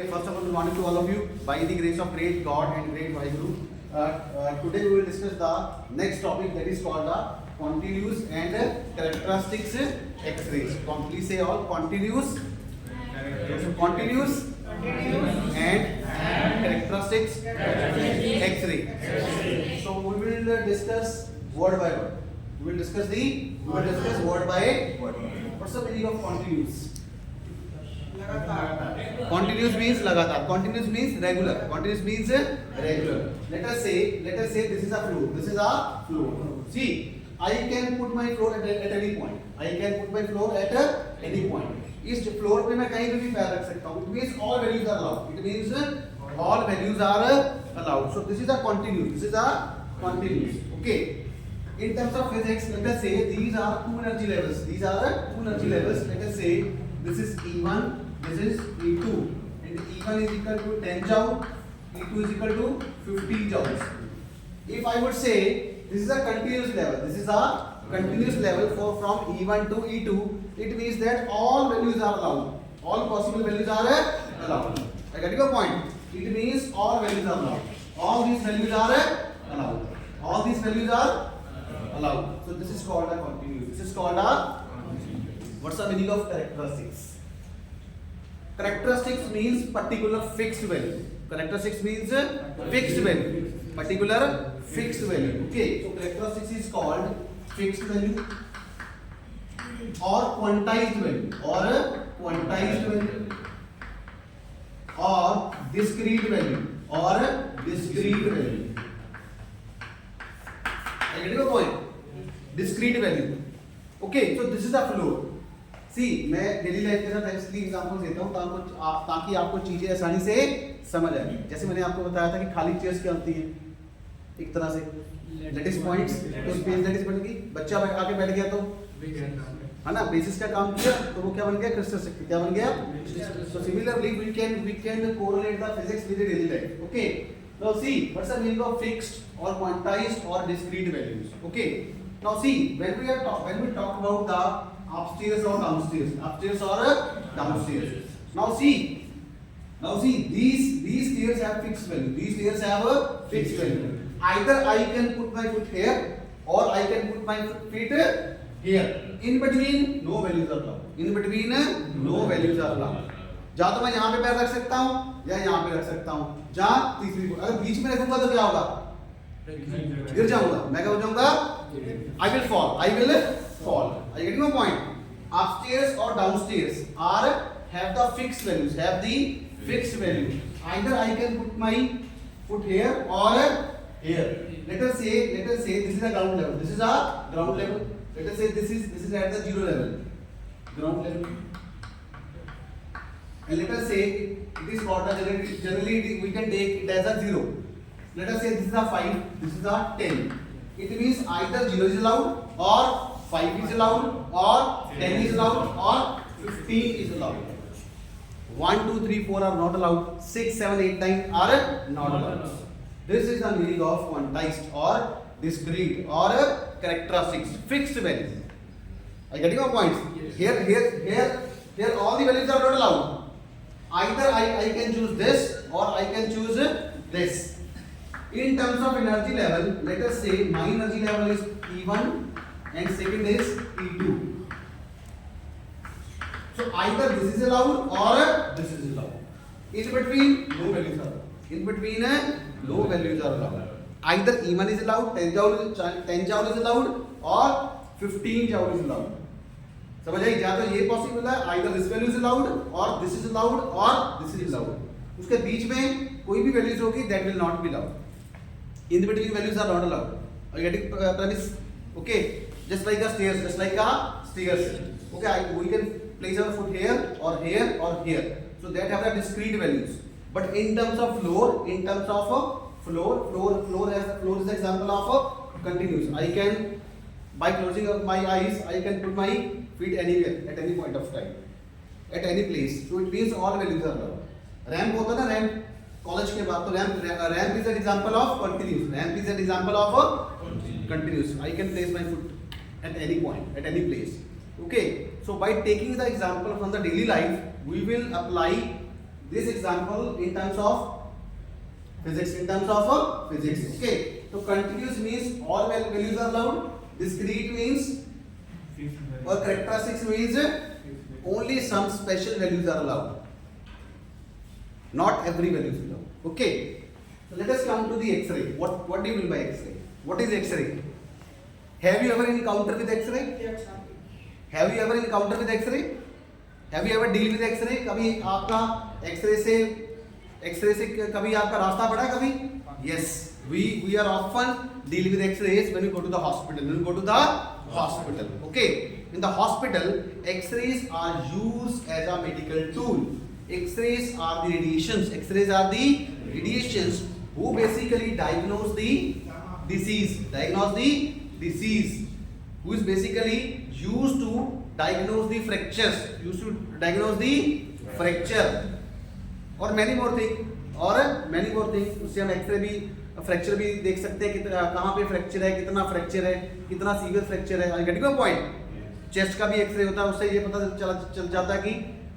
Okay, first of all, good morning to all of you. By the grace of great God and great Vaheguru, today we will discuss the next topic, that is called the continuous and characteristics X-rays. Please say all continuous, continuous and characteristics X-ray. So we will discuss word by word. We will discuss word by word. What's the meaning of continuous? Continuous means लगातार. Continuous means regular. Continuous means regular. Let us say this is a floor. This is a floor. See, I can put my floor at any point. I can put my floor at any point. इस floor पे मैं कहीं पे भी पैर रख सकता हूँ. It means all values are allowed. It means all values are allowed. So this is a continuous. This is a continuous. Okay. In terms of physics, let us say these are two energy levels. These are two energy levels. Let us say this is E1. This is E2, and E1 is equal to 10 joule, E2 is equal to 15 joules. If I would say this is a continuous level, this is a continuous level from E1 to E2, it means that all values are allowed. All possible values are allowed. I get your point. It means all values are allowed. All these values are allowed. All these values are allowed. So this is called a continuous. This is called a, what's the meaning of characteristics? Characteristics means particular fixed value. Characteristics means fixed value. Particular fixed value. Okay. So characteristics is called fixed value or quantized value or discrete value I get your point. Discrete value. Okay. So this is the floor. सी मैं daily life के साथ इसलिए example देता हूँ ताकि आपको चीजें आसानी से समझ आए. जैसे मैंने आपको बताया था कि खाली चेयर्स क्या होती हैं, एक तरह से लेटिस पॉइंट्स. तो स्पेस लेटिस बन गई, बच्चा आके बैठ गया तो है ना, बेसिस का काम किया तो वो क्या बन गया, क्रिस्टल शक्ति क्या बन गया. So similarly we can correlate the physics with daily life. Okay. Now see what's the meaning of fixed और क्वांटाइज्ड और discrete values. Okay. Now see when we talk about the upstairs or downstairs, now see these stairs have fixed value. Either I can put my foot here or I can put my feet here. In between no values are allowed. या तो मैं यहाँ पे पैर रख सकता हूँ या यहाँ पे रख सकता हूँ. जहाँ तीसरी, अगर बीच में रखूंगा तो क्या होगा, गिर जाऊंगा. मैं क्या हो जाऊंगा, I will fall. Are you getting my point? Upstairs or downstairs have the fixed values. Either I can put my foot here or here. Let us say this is a ground level. This is a ground level. Let us say this is at the zero level, ground level. And let us say it is called generally we can take it as a 0. Let us say this is a 5. This is a 10. It means either 0 is allowed or 5 is allowed or 10 is allowed or 15 is allowed. 1, 2, 3, 4 are not allowed. 6, 7, 8, 9 are not allowed. This is the meaning of quantized or discrete or characteristics, fixed values. Are you getting my points? Here all the values are not allowed. Either I can choose this or I can choose this. In terms of energy level, let us say my energy level is E1 and second is E2. So either this is allowed or this is allowed. In between no values are allowed. Either E1 is allowed, 10 joule is allowed or 15 joule is allowed. समझ आई? या तो ये possible है, either this value is allowed or this is allowed or this is allowed. उसके बीच में कोई भी values होगी that will not be allowed. In between values are not allowed. Are you getting premise? Okay. Just like a stairs. Okay, we can place our foot here or here or here. So that have the discrete values. But in terms of floor is the example of continuous. I can, by closing of my eyes, I can put my feet anywhere at any point of time, at any place. So it means all values are allowed. Ramp होता ना, ramp college के बाद तो ramp is an example of continuous. I can place my foot at any point, at any place. Okay, so by taking the example from the daily life, we will apply this example in terms of physics, in terms of physics. Okay, so continuous means all values are allowed, discrete means or characteristics means only some special values are allowed, not every value is allowed. Okay, so let us come to the X-ray. What do you mean by X-ray? What is X-ray? Have you ever encountered with X-ray? Have you ever encountered with X-ray? Have you ever deal with X-ray? कभी आपका X-ray से कभी आपका रास्ता पड़ा कभी? Yes, we are often deal with X-rays when we go to the hospital. When we go to the hospital, okay. In the hospital, X-rays are used as a medical tool. X-rays are the radiations. X-rays are the radiations who basically diagnose the disease. Diagnose the disease. Who is basically used to diagnose the fractures. Used to diagnose the fracture. और many more thing. उससे हम X-ray भी fracture भी देख सकते हैं कि कहाँ पे फ्रैक्चर है, कितना फ्रैक्चर है, कितना सीवियर फ्रैक्चर है. I get your point. Chest का भी एक्सरे होता है, उससे ये पता चल जाता है कि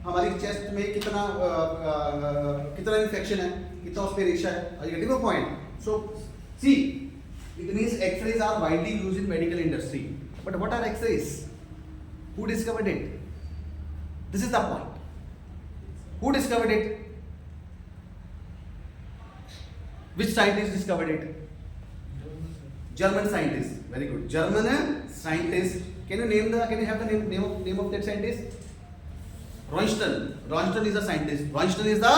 हमारी चेस्ट में कितना इन्फेक्शन है, कितना उस पे रेशा है. I get your point. So see it means X-rays are widely used in medical industry. But what are X-rays? Who discovered it? This is the point. Who discovered it? Which scientist discovered it? German scientist. Very good. German scientist. Can you have the name of that scientist? Röntgen. Röntgen is a scientist. Röntgen is the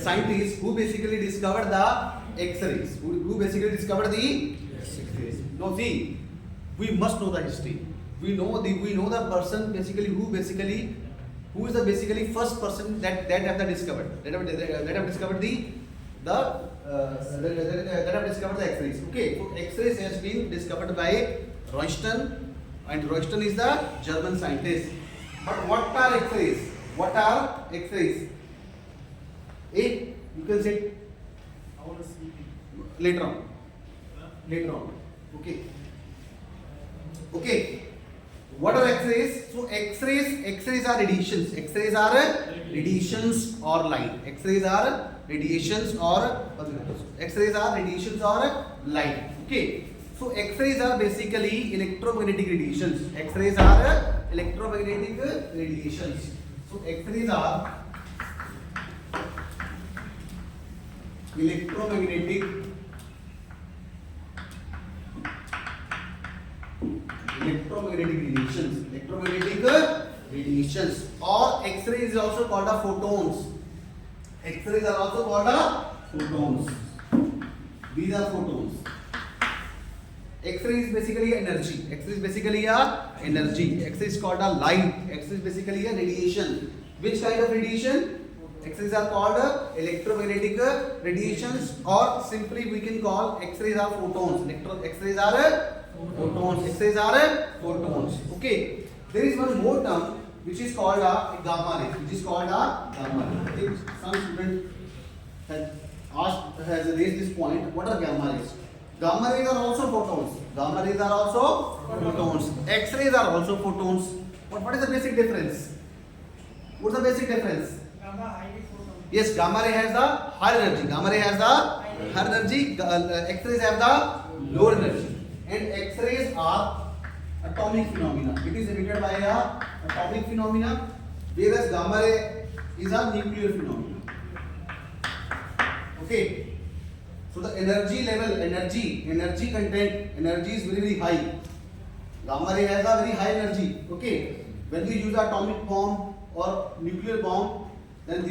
scientist who basically discovered the X-rays. Who basically discovered the X-rays. Now see, we must know the history. We know the person basically who is the basically first person that have discovered that have discovered the X-rays. Okay, so X-rays has been discovered by Röntgen, and Röntgen is the German scientist. But what are X-rays? What are X-rays? You can say later on. Okay. What are X-rays? So X-rays are radiations. X-rays are radiations or light. X-rays are radiations or light. Okay. So X-rays are basically electromagnetic radiations. X-rays are electromagnetic radiations. So X-rays are electromagnetic radiations. Or X-ray is also called a photons. X-rays are also called a photons. These are photons. X-ray is basically energy. X-ray is basically a energy. X-ray is called a light. X-ray is basically a radiation. Which kind of radiation? X-rays are called electromagnetic radiations, or simply we can call X-rays are photons. X-rays are photons. X-rays are photons. Okay. There is one more term which is called a gamma ray. If some student has raised this point, what are gamma rays? Gamma rays are also photons. X-rays are also photons. But what is the basic difference? What's the basic difference? Yes, gamma ray has the higher energy. X-rays have the lower energy. And X-rays are atomic phenomena. It is emitted by a atomic phenomena, whereas gamma ray is a nuclear phenomena. Okay. So the energy level, energy content, energy is very, very high. Gamma ray has a very high energy. Okay. When we use atomic bomb or nuclear bomb, then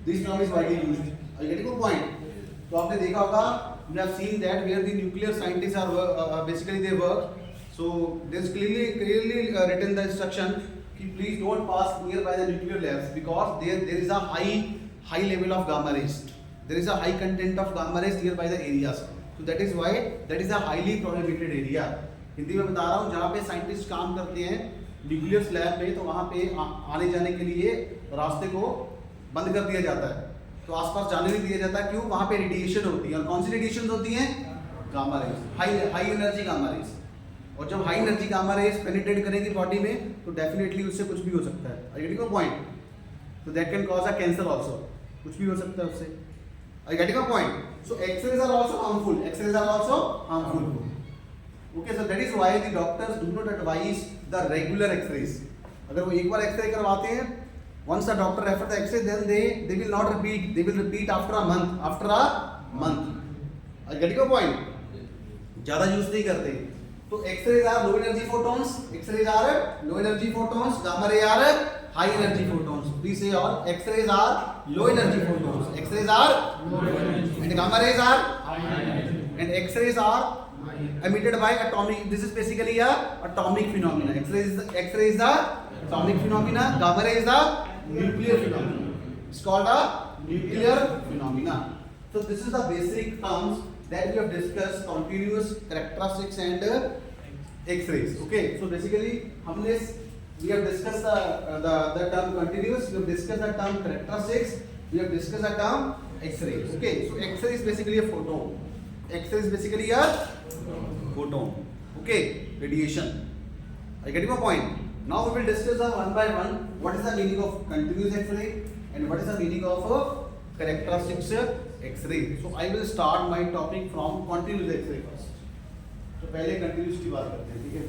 this term is widely used. Are you getting a point? तो आपने देखा होगा, you have seen that where the nuclear scientists are basically they work. So there's clearly written the instruction कि please don't pass nearby the nuclear labs, because there is a high level of gamma rays. There is a high content of gamma rays nearby the areas. So that is why that is a highly prohibited area. Hindi में बता रहा हूँ, जहाँ पे scientist काम करते हैं nuclear slab पे, तो वहाँ पे आने जाने के लिए रास्ते को बंद कर दिया जाता है, तो आसपास जाने नहीं दिया जाता. क्यों? वहाँ पे रेडिएशन होती है. और कौन सी रेडिएशन होती हैं? Gamma rays, high energy gamma rays. और जब high energy gamma rays penetrate करेंगी बॉडी में, तो डेफिनेटली उससे कुछ भी हो सकता है. I get your point. तो that can cause a cancer also, कुछ भी हो सकता है उससे। I get your point. So X-rays are also harmful, X-rays are also harmful. Okay, so that is why the doctors do not advise the regular X-rays. अगर वो एक बार X-ray करवाते हैं, once the doctor refer the X-ray, then they will not repeat. They will repeat after a month. After a month. I get your point. ज़्यादा use नहीं करते। तो X-rays are low energy photons. X-rays are low energy photons. Gamma ray are high energy photons. Please say all. X-rays are low energy photons. X-rays are low energy. And gamma rays are high energy. And X-rays are emitted by atomic. This is basically a atomic phenomena. X-ray is the atomic phenomena. Gamma ray is the nuclear phenomena. It's called a nuclear phenomena. So this is the basic terms that we have discussed: continuous, characteristics, and X-rays. Okay. So basically, we have discussed the term continuous. We have discussed the term characteristics. We have discussed the term X-rays. Okay. So X-ray is basically a photon. X-ray is basically a photon. Okay, radiation. I get your point. Now we will discuss one by one what is the meaning of continuous X-ray and what is the meaning of characteristics X-ray. So I will start my topic from continuous X-ray first. तो पहले continuous की बात करते हैं, ठीक है?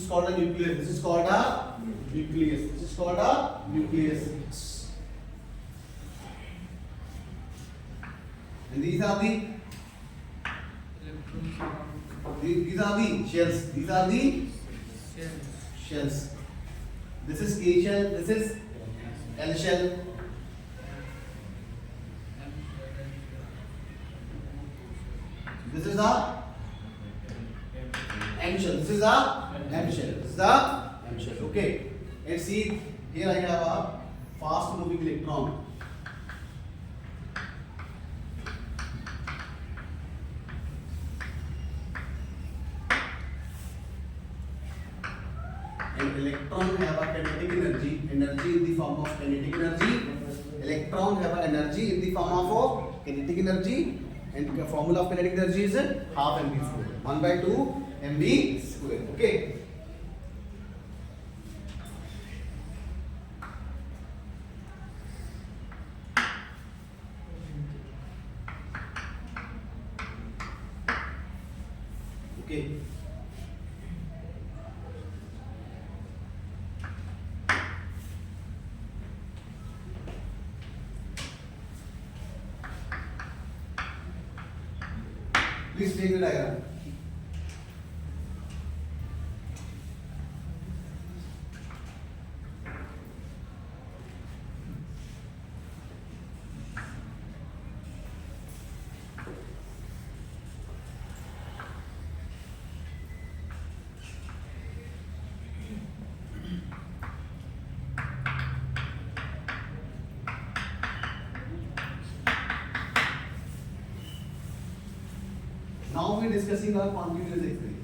Called a nucleus. This is called a nucleus. This is called a nucleus. And these are the shells. These are the shells. This is K shell. This is L shell. This is a M shell. This is a M shell. This is the M shell. Okay. And see, here I have a fast moving electron. And electron have a kinetic energy. Energy in the form of kinetic energy. Electron have a energy in the form of kinetic energy. And the formula of kinetic energy is half mv square. 1/2 mv square. Okay. Okay. Please take the diagram. Now we are discussing our continuous X-ray.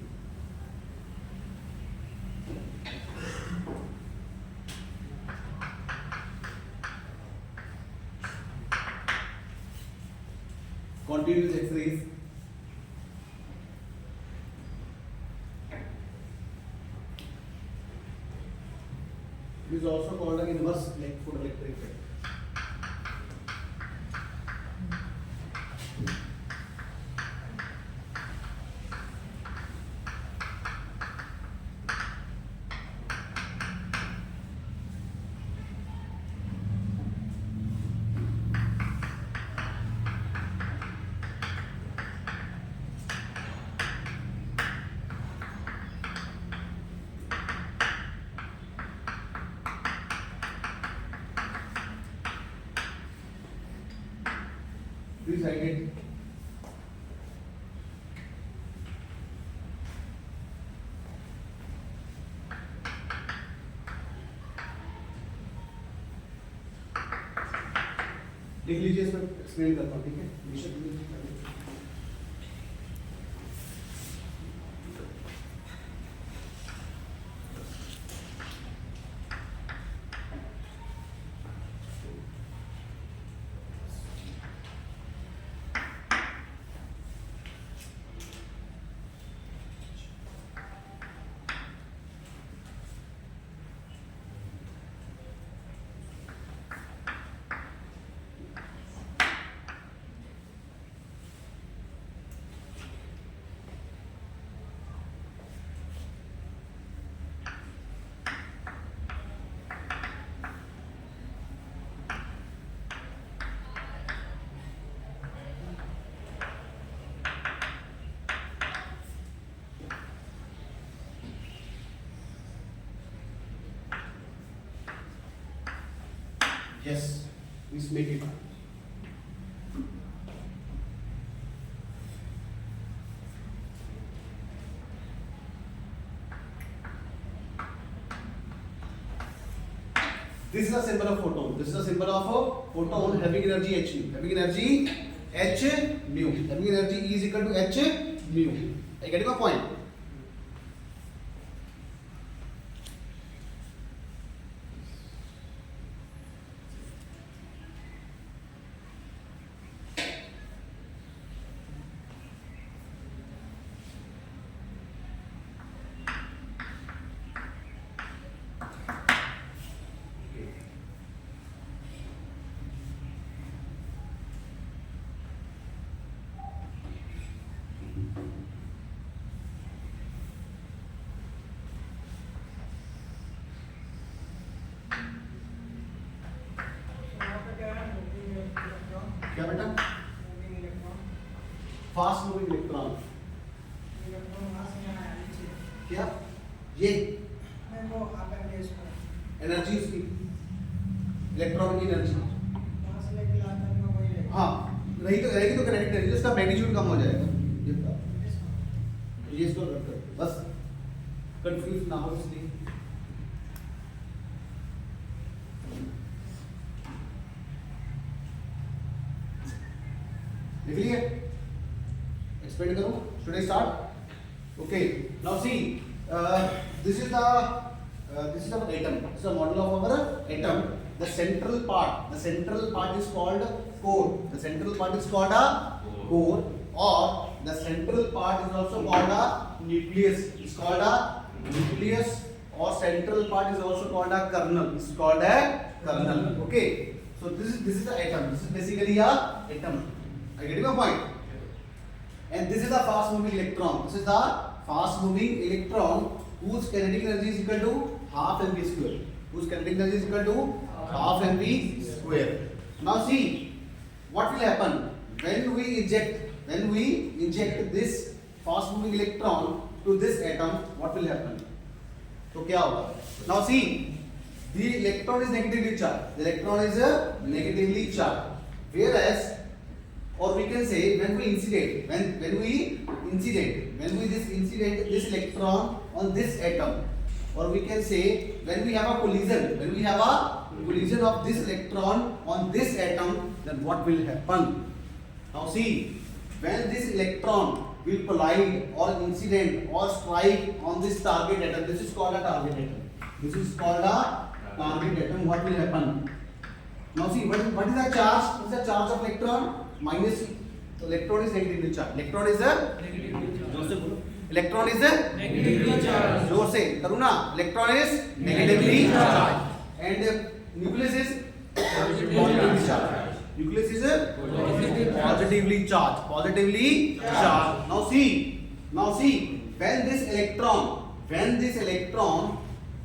Continuous X-rays. It is also called an inverse photoelectric effect. Please write it. लिख लीजिए, इसमें explain करता हूँ, ठीक है? Yes, please make it. This is a symbol of photon. This is a symbol of a photon having energy h nu. Having energy h nu. Having energy E is equal to h nu. Are you getting my point? क्या बेटा? Fast moving electron. क्या ये energy उसकी electron की energy, हाँ रहेगी तो connect करेगी, उसका मैग्नीट्यूड कम हो जाएगा। ये इसको रख कर बस कंफ्यूज ना हो इसलिए। लिख लिए? एक्सप्लेन करूं? Should I start? Okay. Now see, this is the atom. This is the model of our atom. The central part is called core. The central part is called a core, or the central part is also called a nucleus. It's called a nucleus, or central part is also called a kernel. It's called a kernel. Okay. So this is the atom. This is basically a atom. Are you getting my point? And this is the fast moving electron. This is the fast moving electron whose kinetic energy is equal to half mv square. Whose kinetic energy is equal to half mv square. Now see what will happen when we inject this fast moving electron to this atom. What will happen? So क्या होगा? Now see, the electron is negatively charged. The electron is negatively charged. Whereas, or we can say when we incident this electron on this atom, or we can say when we have a collision of this electron on this atom, then what will happen? Now see, when this electron will collide or incident or strike on this target atom, this is called a target atom. This is called a target atom. What will happen? Now see, what is the charge? What is the charge of electron? Minus. So electron is negatively charged. Electron is negatively charged. जोर से करूँ ना? Electron is negatively charged, and nucleus is positively charged. Nucleus is positively charged. Positively charged. Now see, when this electron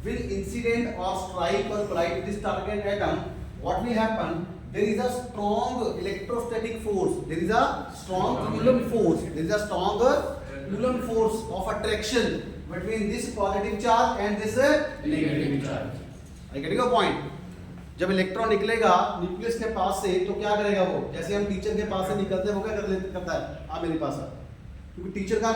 will incident or strike or collide with this target atom, what will happen? There is a strong electrostatic force. There is a strong Coulomb force. There is a stronger Coulomb force of attraction between this positive charge and this negative charge. Are you getting a point? जब electron निकलेगा nucleus के पास से तो क्या करेगा वो? जैसे हम टीचर के पास से निकलते हैं वो क्या करता है? आ मेरे पास आ, क्योंकि टीचर का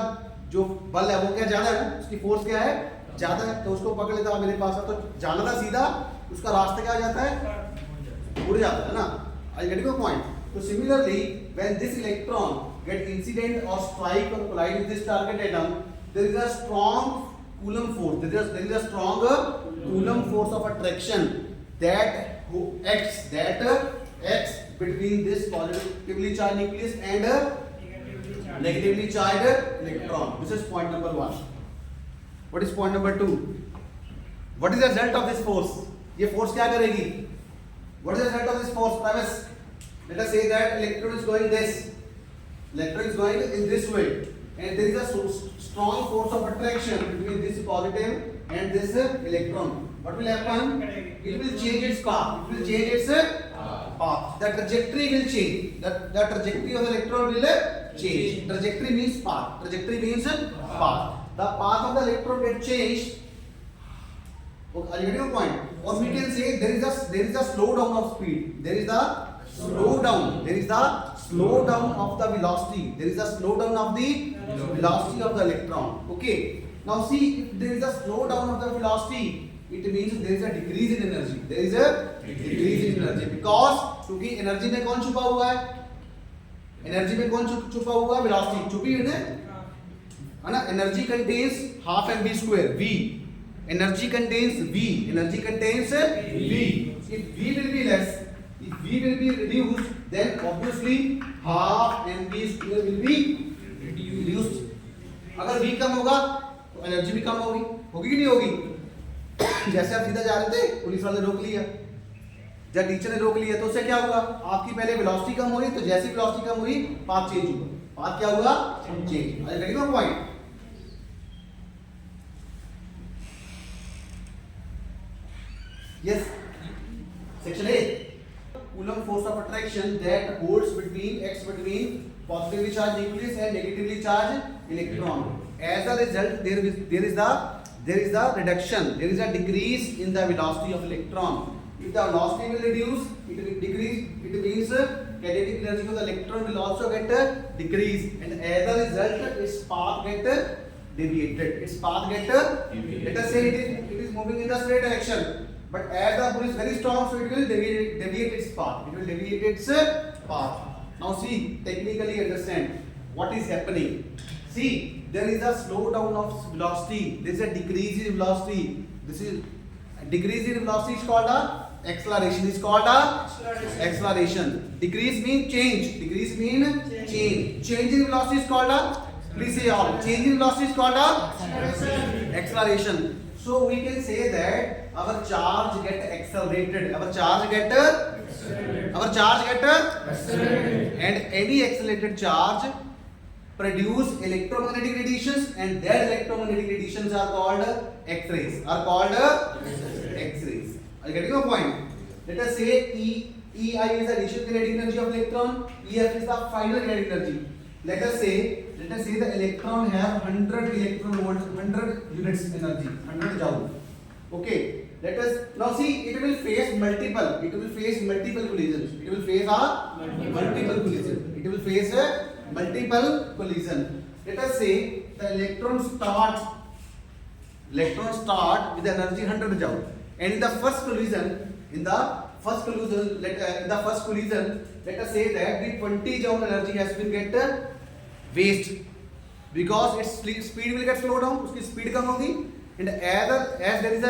जो बल है वो क्या ज्यादा है, उसकी फोर्स क्या है ज्यादा है, तो उसको पकड़ लेता है मेरे पास, तो जाना था सीधा, उसका रास्ता क्या हो जाता है? उड़ जाता है ना। Are you getting a point? So similarly, when this electron get incident or strike or collide with this target atom, there is a strong Coulomb force. There is a strong Coulomb force of attraction that acts between this positively charged nucleus and negatively charged electron. This is point number 1. What is point number 2? What is the result of this force? ये force क्या करेगी? What is the result of this force, Travis? Let us say that electron is going this. Electron is going in this way, and there is a strong force of attraction between this positive and this electron. What will happen? It will change its path. It will change its path. The trajectory will change. The trajectory of the electron will change. Trajectory means path. Trajectory means path. The path of the electron gets changed. Are you getting a point? Or we can say there there is a slowdown of speed. There is the slowdown. There is the slowdown of the velocity. There is a slowdown of the velocity of the electron. Okay. Now see, if there is a slowdown of the velocity, it means there is a decrease in energy. There is a decrease in energy because क्योंकि energy में कौन छुपा हुआ है? Energy में कौन छुपा हुआ है? Velocity छुपी है ना? Energy contains half mv square v. Energy contains v. Energy contains v. If v will be less, if v will be reduced, then obviously half mv square will be reduced. अगर v कम होगा तो energy भी कम होगी. होगी कि नहीं होगी? जैसे आप सीधा जा रहे थे, पुलिस वाले रोक लिया, जब टीचर ने रोक लिया तो उससे क्या हुआ? आपकी पहले वेलोसिटी कम हो रही, तो जैसी वेलोसिटी कम हुई पाथ चेंज हुआ. पाथ क्या हुआ? Change. Are you getting my point? Yes. Section A. Coulomb force of attraction that holds between positively charged nucleus and negatively charged electron. As a result, there is the reduction. There is a decrease in the velocity of electron. If the velocity will reduce, it will decrease. It means kinetic energy of the electron will also get decreased, and as a result, its path get deviated. Its path get deviated. Let us say it is moving in the straight direction. But as the pull is very strong, so it will deviate its path. It will deviate its path. Now see, technically understand what is happening. See, there is a slowdown of velocity. There is a decrease in velocity. This is a decrease in velocity is called a acceleration. Is called a acceleration. Decrease means change. Decrease means change. Change in velocity is called a, please say all. Change in velocity is called a acceleration. So we can say that our charge get accelerated. Our charge get accelerated. And any accelerated charge produce electromagnetic radiations, and that electromagnetic radiations are called X-rays. X-rays. Are you getting your point? Let us say EI is the initial kinetic energy of electron. EF is the final kinetic energy. Let us say the electron have 100 electron volts, 100 units energy, 100 joule. Okay. Let us now see, it will face multiple collisions. It will face a multiple collision. It will face a multiple collision. Let us say the electron start with energy 100 joule, and in the first collision, let us say that the 20 joule energy has been get waste, because its speed will get slowed down. उसकी speed कम होगी, and as there is a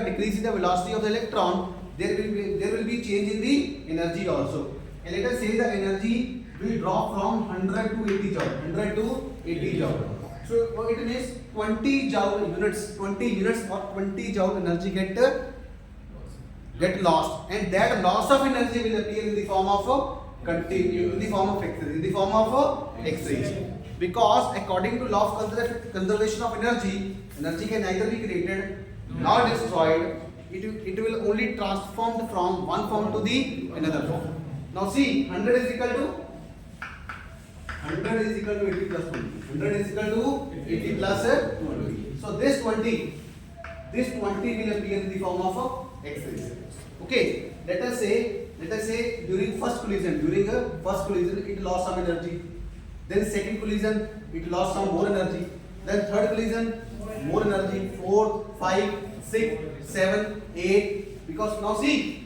decrease in the velocity of the electron, there will be change in the energy also. And let us say the energy will drop from 100 to 80 joule. 100 to 80 joule. So it means 20 joule units, 20 units or 20 joule energy get lost, and that loss of energy will appear in the form of X-rays. Because according to law of conservation of energy can neither be created nor destroyed. It will only transform from one form to the another form. Now see, 100 is equal to 80 plus 20. 100 is equal to 80 plus 20. So this 20 will appear in the form of X-rays. Okay. Let us say during first collision it lost some energy. Then second collision it lost some more energy. Then third collision more energy. 4, 5, 6, 7, 8. Because now see,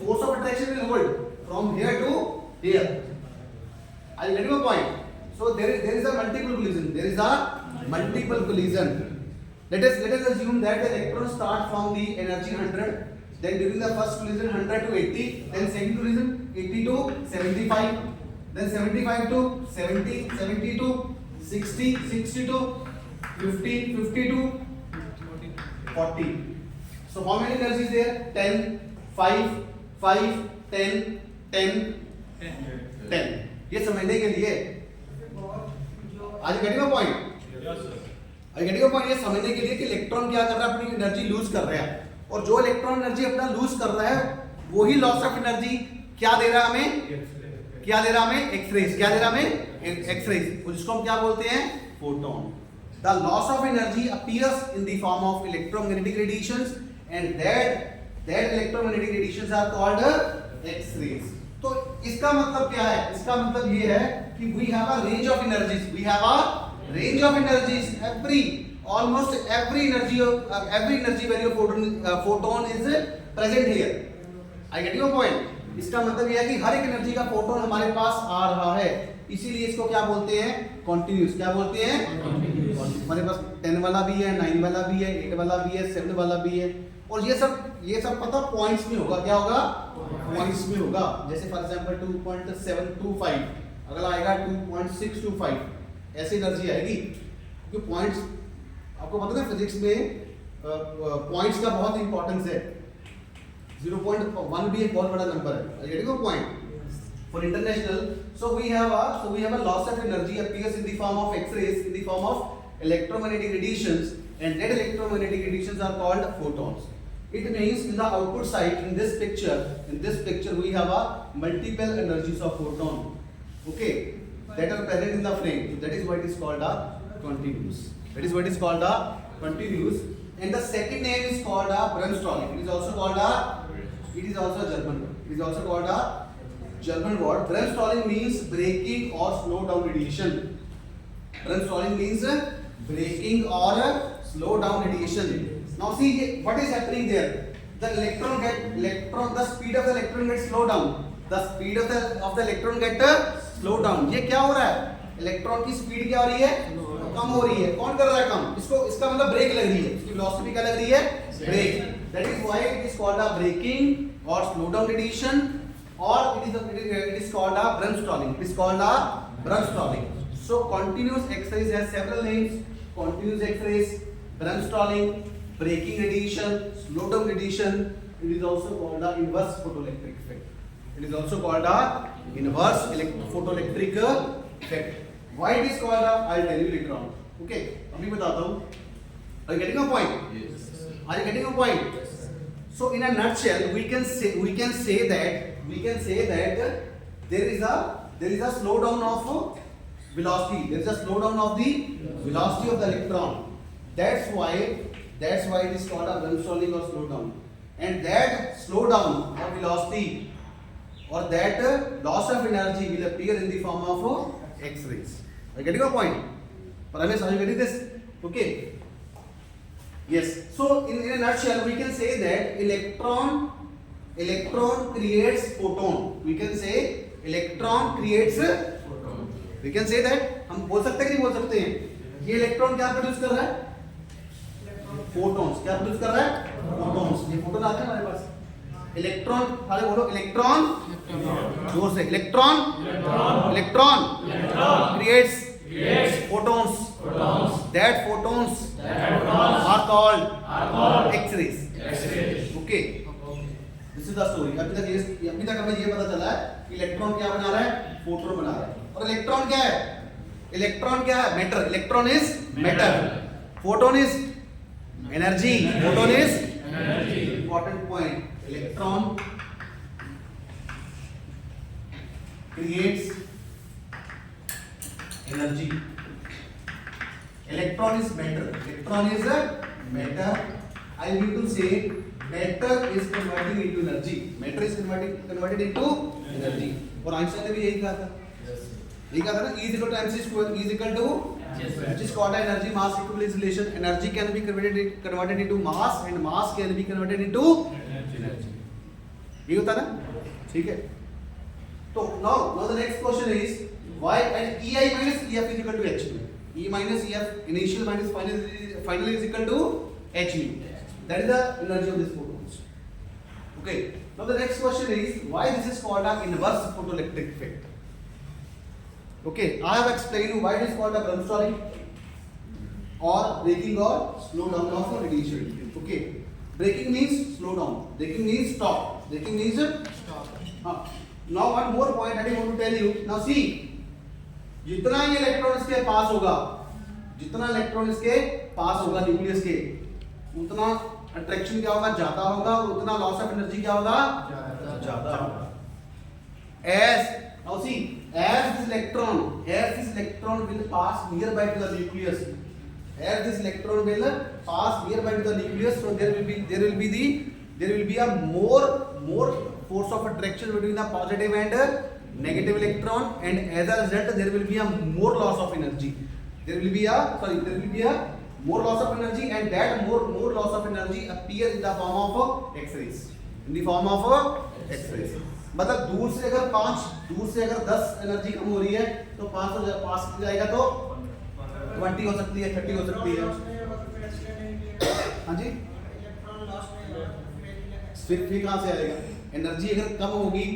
force of attraction will hold from here to here. Are you getting my point? So there is a multiple collision. Let us assume that the electron start from the energy 100. Then during the first collision 100 to 80, then second collision 80 to 75, then 75 to 70, 70 to 60, 60 to 50, 50 to 40. So how many energies there? 10, 5, 5, 10, 10, 10. ये समझने के लिए आज getting a point, ये समझने के लिए कि इलेक्ट्रॉन क्या कर रहा है, अपनी एनर्जी लूज कर रहा है, और जो इलेक्ट्रॉन एनर्जी अपना लूज कर रहा है वही लॉस ऑफ एनर्जी क्या दे रहा है हमें? एक्सरेज. क्या दे रहा है हमें? एक्सरेज, जिसको हम क्या बोलते हैं? Photon. The loss of energy appears in the form of electromagnetic radiations, and That electromagnetic radiations are called X-rays. तो इसका मतलब क्या है? इसका मतलब ये है कि we have a range of energies. We have a range of energies. Almost every energy value of photon is present here. I get your point. इसका मतलब यह है कि हर एक एनर्जी का फोटोन हमारे पास आ रहा है, इसीलिए इसको क्या बोलते हैं? कॉन्टिन्यूस. क्या बोलते हैं? हमारे पास 10 वाला भी है, 9 वाला भी है, 8 वाला भी है, 7 वाला भी है. और ये सब पता पॉइंट्स में होगा. क्या होगा? पॉइंट्स में होगा. जैसे फॉर एग्जांपल 2.725 अगला आएगा 2.625, ऐसी एनर्जी आएगी. क्योंकि पॉइंट्स आपको पता है फिजिक्स में पॉइंट्स का बहुत इंपॉर्टेंस है. 0.1 भी एक बहुत बड़ा नंबर है. Are you getting your point? For international, so we have a loss of energy appears in the form of X-rays, in the form of electromagnetic radiations, and that electromagnetic radiations are called photons. It means in the output side, in this picture we have a multiple energies of photon. Okay, that are present in the frame. So that is what is called a continuous. That is what is called a continuous. And the second name is called a Bremsstrahlung. It is also called a German word. It is also called a German word. Bremsstrahlung means breaking or slow down radiation. Bremsstrahlung means breaking or slow down radiation. Now see what is happening there. The speed of the electron gets slowed down. The speed of the electron get slowed down. ये क्या हो रहा है? Electron की speed क्या हो रही है? कम हो रही है. कौन कर रहा है कम? इसका मतलब ब्रेक लग रही है. इसकी वेलोसिटी क्या लग रही है? Break. That is why it is called a breaking or slow down radiation, or it is called a Bremsstrahlung. It is called a Bremsstrahlung. So continuous X-rays has several names. Continuous X-rays, Bremsstrahlung, breaking radiation, slow down radiation. It is also called a inverse photoelectric effect. It is also called a inverse photoelectric effect. Why it is called a? I'll tell you later on. Okay, अभी बताता हूँ. Are you getting a point? Yes. Are you getting a point? So in a nutshell, we can say that there is a slowdown of velocity. There is a slowdown of the velocity of the electron. That's why it is called a Bremsstrahlung or slowdown. And that slowdown of velocity or that loss of energy will appear in the form of X-rays. Are you getting a point? Paramesh, are you getting this? Okay. Yes. So in a nutshell, we can say that electron creates photon. We can say electron creates photon. We can say that. हम बोल सकते हैं कि नहीं बोल सकते हैं? ये इलेक्ट्रॉन क्या प्रोड्यूस कर रहा है? फोटॉन्स. क्या प्रोड्यूस कर रहा है? फोटॉन्स. ये फोटोन आते हैं हमारे पास. इलेक्ट्रॉन, अरे बोलो इलेक्ट्रॉन. जोर से. Electron creates photons. That photons are called X-rays. Okay. This is the story. अभी तक हमें ये पता चला है कि इलेक्ट्रॉन क्या बना रहा है? फोटोन बना रहा है. और इलेक्ट्रॉन क्या है? Matter. Electron is matter. Photon is energy. Important point. Electron creates energy. Electron is matter. I need to say matter is converting into energy. Matter is converted into energy. और Einstein ने भी यही कहा था. यही कहा था ना, E is equal to mc square. E is equal to, which is called energy mass equivalence relation. Energy can be converted into mass and mass can be converted into energy. ये होता ना. ठीक है. तो now the next question is why and EI minus EF is equal to H nu. E minus EF initial minus final is equal to H nu. That is the energy of this photons. Okay. Now the next question is why this is called an inverse photoelectric effect. Okay, I have explained why it is called a Bremsstrahlung or breaking or slow down of radiation. Okay, breaking means slow down. Breaking means stop. Breaking means stop. Now one more point I want to tell you. Now see, जितना ये electron इसके पास होगा nucleus के, उतना attraction क्या होगा? ज्यादा होगा. और उतना लॉस ऑफ एनर्जी क्या होगा? ज्यादा होगा. Now see, as this electron will pass nearby to the nucleus. So there will be the there will be a more force of attraction between the positive and negative electron, and as a result there will be a more loss of energy. There will be a more loss of energy, and that more loss of energy appears in the form of X-rays. In the form of X-rays. मतलब दूर से अगर 10 energy कम हो रही है तो 5 पास जाएगा तो 20 हो सकती है, 30 हो सकती है। हाँ जी, फिर कहाँ से आएगा? एनर्जी अगर कम होगी,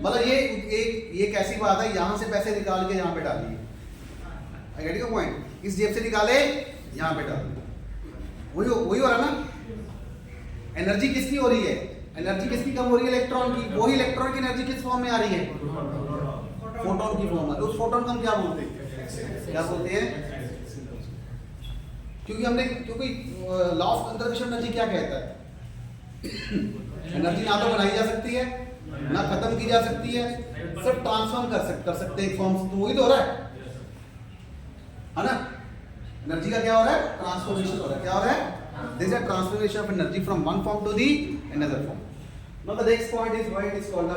मतलब ये कैसी बात है, यहाँ से पैसे निकाल के यहाँ पे डालिए, आई गेट योर पॉइंट, इस जेब से निकाले यहाँ पे डालिए, वही हो रहा ना। एनर्जी किसकी हो रही है? एनर्जी किसकी कम हो रही है? इलेक्ट्रॉन की। वही इलेक्ट्रॉन की एनर्जी किस फॉर्म में आ रही है? फोटोन की फॉर्म में। उस फोटोन को हम क्या बोलते हैं? क्योंकि लॉ ऑफ कंजर्वेशन एनर्जी क्या कहता है? एनर्जी ना तो बनाई जा सकती है ना खत्म की जा सकती है, सिर्फ ट्रांसफॉर्म कर सकते हैं एक फॉर्म से। तो वही तो हो रहा है ना? एनर्जी का क्या हो रहा है? ट्रांसफॉर्मेशन हो रहा है। क्या हो रहा है? There is a transformation of energy from one form to the another form. Now the next point is why it is called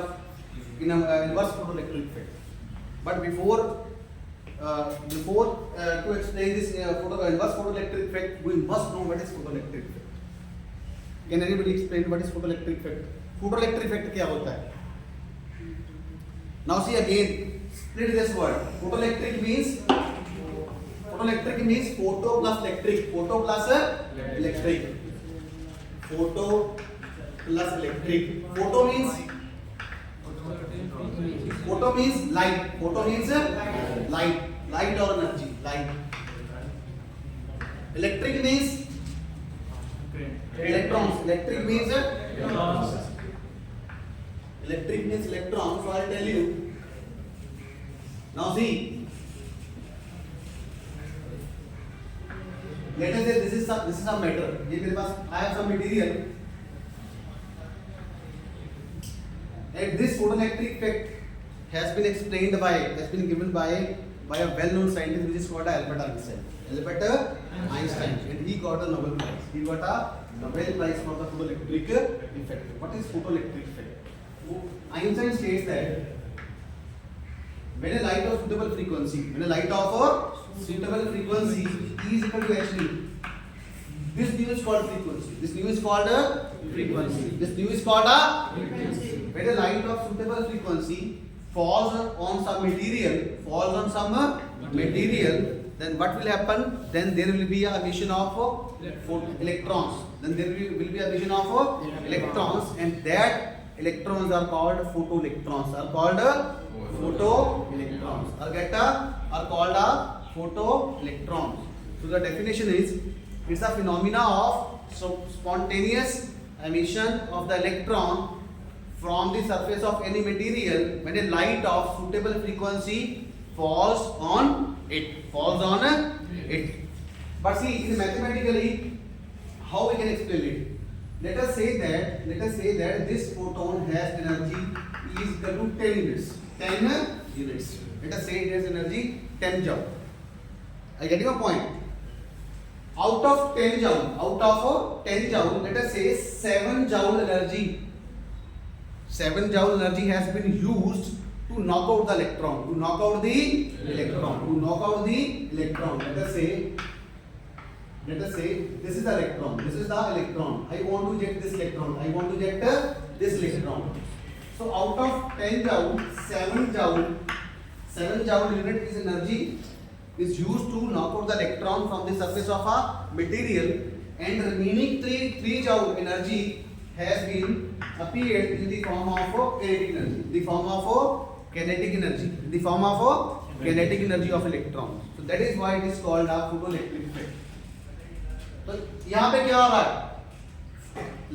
inverse photoelectric effect. But before to explain this inverse photoelectric effect, we must know what is photoelectric effect. Can anybody explain what is photoelectric effect? Photoelectric effect क्या होता है? Now see again, split this word. Photoelectric means photo plus electric. Photo plus electric. Photo plus electric. Photo means light. Photo means light or energy. Light. Electric means electrons. Electric means electrons. So I'll tell you. Now see. Let us say this is some matter. ये मेरे पास I have some material. And this photoelectric effect has been given by a well-known scientist which is called Albert Einstein. And he got a Nobel Prize. He got a Nobel Prize for the photoelectric effect. What is photoelectric effect? Einstein states that when a light of suitable frequency is equal to hν, this nu is called frequency. This nu is called a frequency. When a light of suitable frequency falls on some material, then what will happen? Then there will be a emission of electrons. And that electrons are called photoelectrons. Photoelectrons. So the definition is, it's a phenomena of spontaneous emission of the electron from the surface of any material when a light of suitable frequency falls on it. But see, mathematically, how we can explain it? Let us say that this photon has energy is equal to 10 units. Let us say it has energy 10 joule. I get your point. Out of 10 joule, let us say 7 joule energy has been used to knock out the electron. Let us say this is the electron. I want to get this electron. So out of 10 joule, 7 joule unit is energy is used to knock out the electron from the surface of a material, and remaining 3 joule energy has been appeared in the form of kinetic energy of electron. So that is why it is called a photoelectric effect. तो यहाँ पे क्या हो रहा है?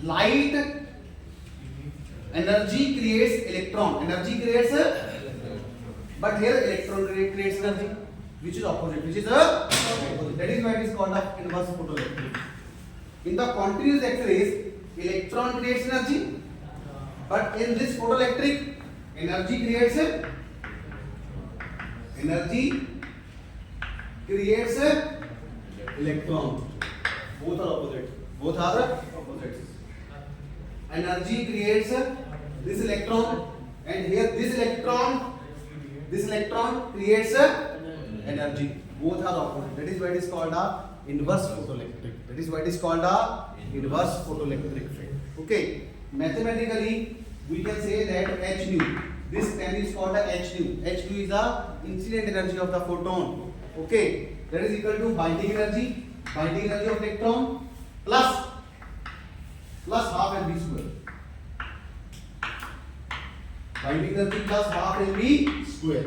Light energy creates electron. But here electron creates energy, which is opposite. That is why it is called a inverse photoelectric. In the continuous X-rays, electron creates energy, but in this photoelectric, energy creates electron. Both are opposites. energy creates this electron, and here this electron creates energy. Both are opposite. That is why it is called a inverse photoelectric. That is why it is called a inverse photoelectric effect. Okay. Mathematically, we can say that h nu. This term is called a h nu. H nu is the incident energy of the photon. Okay. That is equal to binding energy of electron plus half mv square. Binding energy plus half mv square.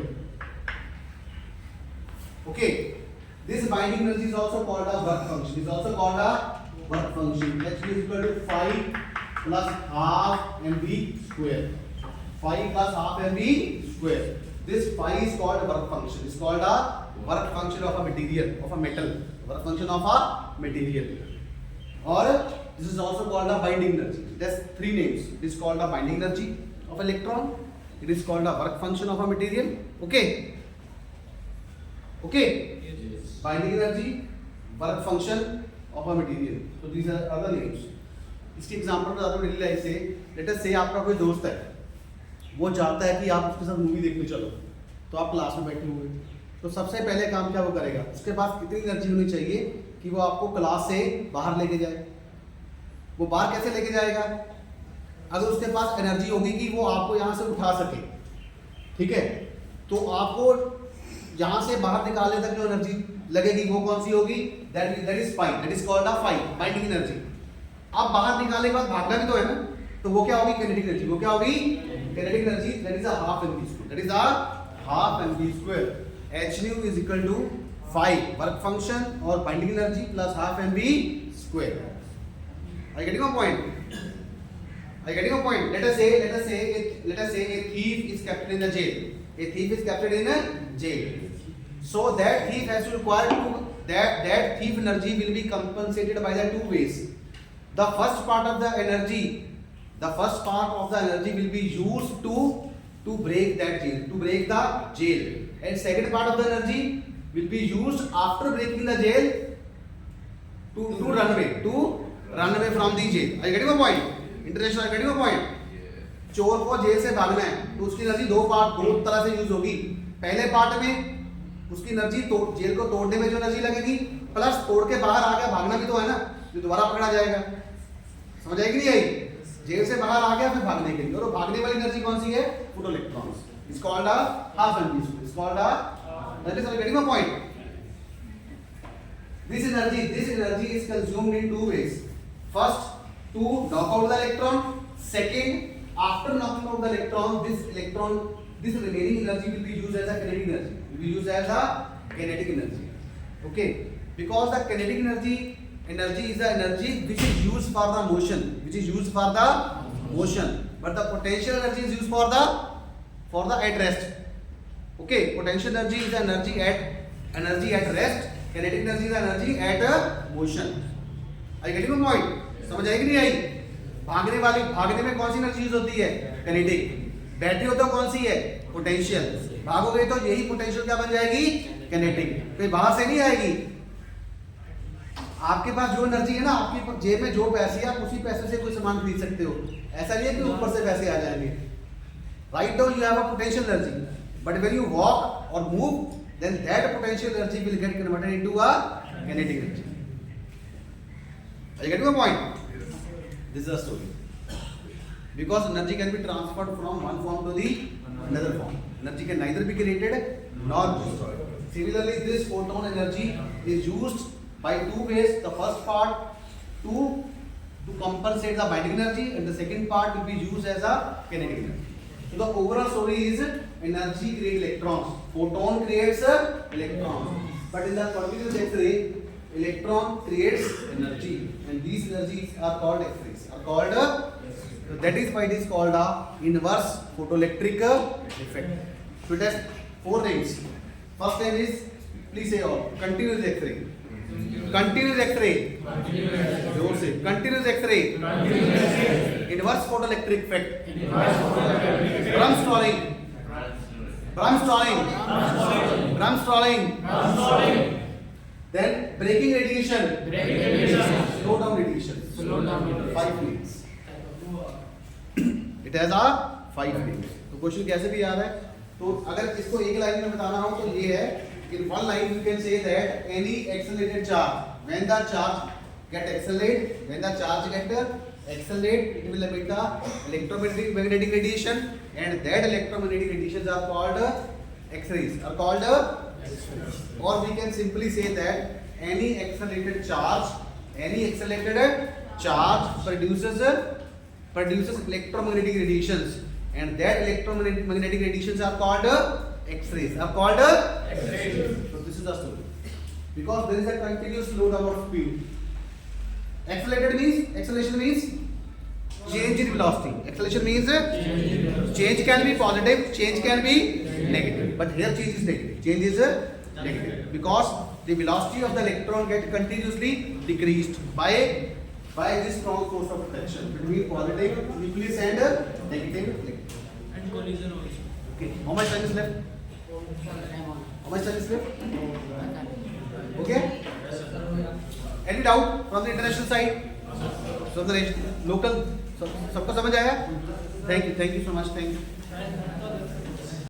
Okay. This binding energy is also called a work function. H nu is equal to 5 plus half mv square. 5 plus half mv square. This phi is called a work function. It's called a work function of a material, of a metal. Work function of a material. Or this is also called a binding energy. It has three names. It is called a binding energy of electron. It is called a work function of a material. Okay. Okay. Yes. Binding energy, work function of a material. So these are other names. इसकी example बता दो daily life से. Let us से आपका कोई दोस्त है, वो चाहता है कि आप उसके साथ मूवी देखने चलो, तो आप क्लास में बैठे हुए, तो सबसे पहले काम क्या वो करेगा, उसके पास कितनी एनर्जी होनी चाहिए कि वो आपको क्लास से बाहर लेके जाए. वो बाहर कैसे लेके जाएगा? अगर उसके पास एनर्जी होगी कि वो आपको यहाँ से उठा सके, ठीक है, तो आपको यहाँ से बाहर निकालने तक जो एनर्जी लगेगी वो कौन सी होगी? That is five. That is called a five, binding energy. अब बाहर निकालने के बाद भागना भी तो है ना, तो वो क्या होगी? Kinetic energy. वो क्या होगी? Kinetic energy. That is a half mv square. That is a half mv square. h nu is equal to 5 work function और binding energy plus half mv square. Are you getting my point? Let us say a thief is captured in a jail. A thief is captured in a jail. So that thief has to require that thief energy will be compensated by the two ways. The first part of the energy will be used to break that jail, to break the jail. And second part of the energy will be used after breaking the jail to run away from the jail. Are you getting my point? International, are you getting my point? चोर को jail से भागना है तो उसकी energy दो तरह से यूज होगी. पहले पार्ट में उसकी एनर्जी जेल को तोड़ने में जो एनर्जी लगेगी, प्लस तोड़ के बाहर आ गया, भागना भी तो है ना, जो दोबारा पकड़ा जाएगा. समझ आएगी नहीं आई? जेल से बाहर आ गया फिर भागने के लिए, और भागने वाली एनर्जी कौन सी है? Photoelectrons. It's called a half mv square. It's called a, that is getting my point. This energy is consumed in two ways. First, to knock out the electron. Second, after knocking out the electron, this remaining energy will be used as a kinetic energy. Okay, because the kinetic energy is the energy which is used for the motion, but the potential energy is used for the at rest. Okay, potential energy is the energy at rest. Kinetic energy is the energy at motion. Are you getting my point? समझ आएगी नहीं आई? भागने में कौन सी energy use होती है? Kinetic. Battery हो तो कौन सी है? पोटेंशियल. भागोगे तो यही पोटेंशियल क्या बन जाएगी? किनेटिक. कोई बाहर से नहीं आएगी. आपके पास जो एनर्जी है ना, आपकी जेब में जो पैसे है, आप उसी पैसे से कोई सामान खरीद सकते हो. ऐसा नहीं है कि ऊपर से पैसे आ जाएंगे. Right now you have a potential energy, but when you walk और move, then that potential energy will get converted into a kinetic energy. Are you getting my point? This is a story. Because energy can be transferred from one form to the another form. Energy can neither be created nor destroyed. Similarly, this photon energy is used by two ways. The first part to compensate the binding energy, and the second part will be used as a kinetic energy. So the overall story is energy creates electrons. Photon creates electrons. But in the continuous X-ray, electron creates energy, and these energies are called X-rays. So that is why it is called a inverse photoelectric effect. So it has four names. First name is, please say all. Continuous X-ray. Continuous X-ray. जोर से. Continuous X-ray. Inverse photoelectric effect. Bremsstrahlung. Then braking radiation. Slow down radiation. 5 minutes. It has a 5 wings. तो question कैसे भी आ रहा है, तो अगर इसको एक लाइन में बताना हो तो ये है, in one line you can say that any accelerated charge, when the charge get accelerate, it will emit the electromagnetic radiation, and that electromagnetic radiations are called X-rays, or we can simply say that any accelerated charge produces electromagnetic radiations, and that electromagnetic radiations are called X-rays. So this is the story. Because there is a continuous flow down of speed. Acceleration means change in velocity. Acceleration means change can be positive, change can be negative. But here change is negative. Change is negative because the velocity of the electron gets continuously decreased by this strong force of attraction between positive nucleus and negative electron. And collision also. Okay. How much time is left? Okay. Any doubt from the international side? From the local? सबको समझ आया? Thank you so much. Thank you.